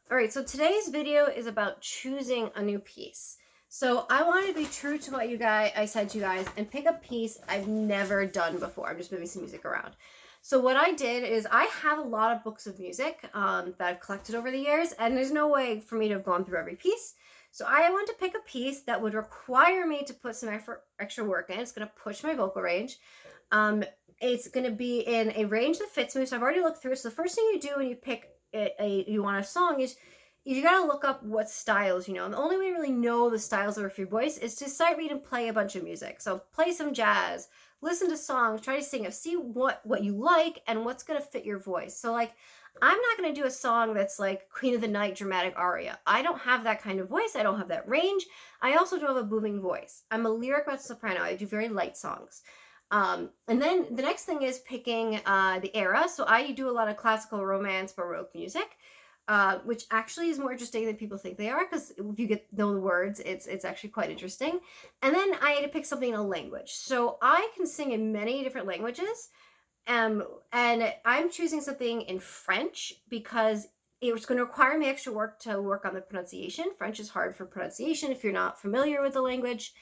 All right, so today's video is about choosing a new piece. So I wanted to be true to what I said to you guys and pick a piece I've never done before. I'm just moving some music around. So what I did is I have a lot of books of music that I've collected over the years, and there's no way for me to have gone through every piece. So I want to pick a piece that would require me to put some extra work in. It's going to push my vocal range. Um, it's going to be in a range that fits me. So I've already looked through it. So the first thing you do when you pick you want a song is you got to look up what styles you know. And the only way to really know the styles of your voice is to sight read and play a bunch of music. So play some jazz, listen to songs, try to sing it, see what you like and what's going to fit your voice. So like I'm not going to do a song that's like Queen of the Night dramatic aria. I don't have that kind of voice. I don't have that range. I also don't have a booming voice. I'm a lyric mezzo soprano. I do very light songs. And then the next thing is picking the era. So I do a lot of classical, romance, baroque music, which actually is more interesting than people think they are, because if you know the words, it's actually quite interesting. And then I had to pick something in a language. So I can sing in many different languages, and I'm choosing something in French because it was going to require me extra work to work on the pronunciation. French is hard for pronunciation if you're not familiar with the language,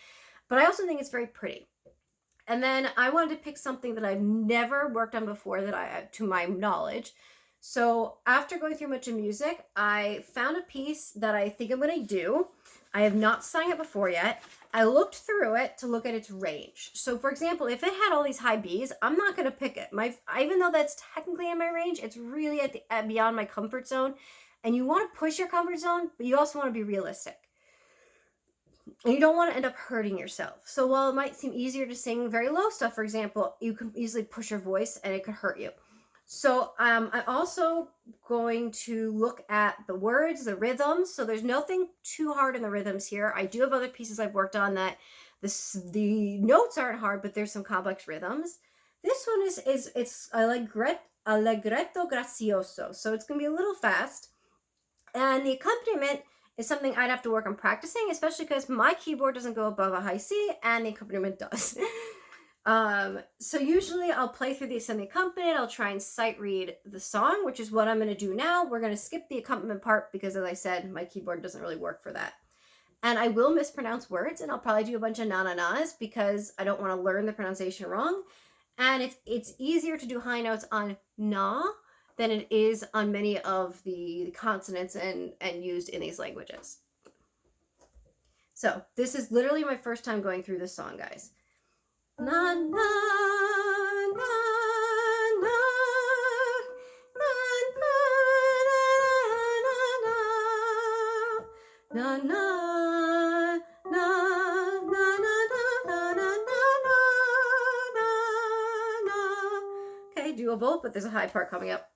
but I also think it's very pretty. And then I wanted to pick something that I've never worked on before to my knowledge. So after going through much of music, I found a piece that I think I'm going to do. I have not sung it before yet. I looked through it to look at its range. So for example, if it had all these high Bs, I'm not going to pick it. Even though that's technically in my range, it's really beyond my comfort zone. And you want to push your comfort zone, but you also want to be realistic. And you don't want to end up hurting yourself. So while it might seem easier to sing very low stuff, for example, you can easily push your voice and it could hurt you. So I'm also going to look at the words, the rhythms. So there's nothing too hard in the rhythms here. I do have other pieces I've worked on that the notes aren't hard, but there's some complex rhythms. This one it's allegretto grazioso. So it's going to be a little fast. And the accompaniment is something I'd have to work on practicing, especially because my keyboard doesn't go above a high C and the accompaniment does. So usually I'll play through the accompaniment. I'll try and sight read the song, which is what I'm going to do now. We're going to skip the accompaniment part because, as I said, my keyboard doesn't really work for that. And I will mispronounce words, and I'll probably do a bunch of na-na-nas because I don't want to learn the pronunciation wrong. And it's easier to do high notes on na than it is on many of the consonants and used in these languages. So this is literally my first time going through this song, guys. Na na na na na na na na na. Okay, doable, but there's a high part coming up.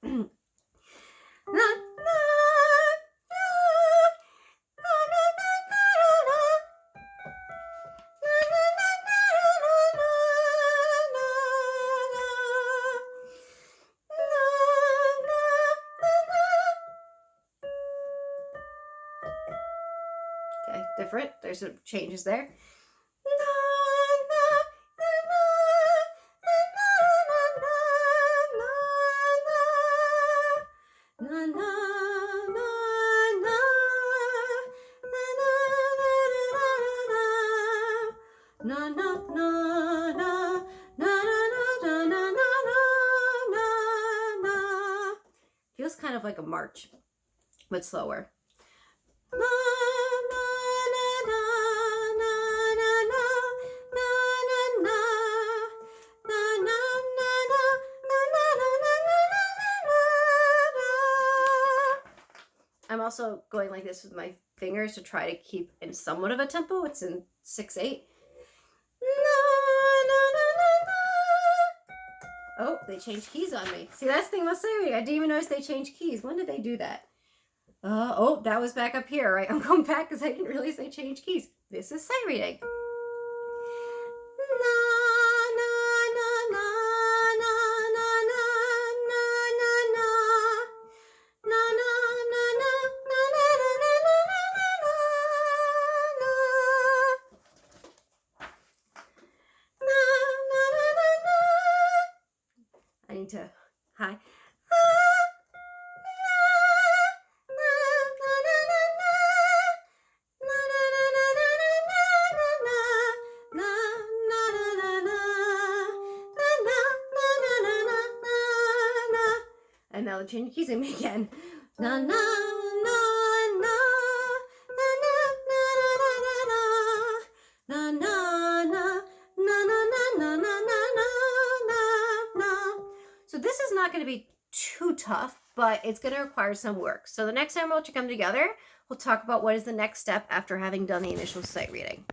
Okay, different. There's some changes there. Feels kind of like a march, but slower. I'm also going like this with my fingers to try to keep in somewhat of a tempo. It's in 6/8. Oh, they changed keys on me. See, that's the thing about Siri. I didn't even notice they changed keys. When did they do that? Oh, that was back up here, right? I'm going back because I didn't realize they changed keys. This is sight reading. I need to high. And now the change of keys with me again. Na na na na na na na na na na na na na na na na. So this is not going to be too tough, but it's going to require some work. So the next time we'll come together, we'll talk about what is the next step after having done the initial sight reading.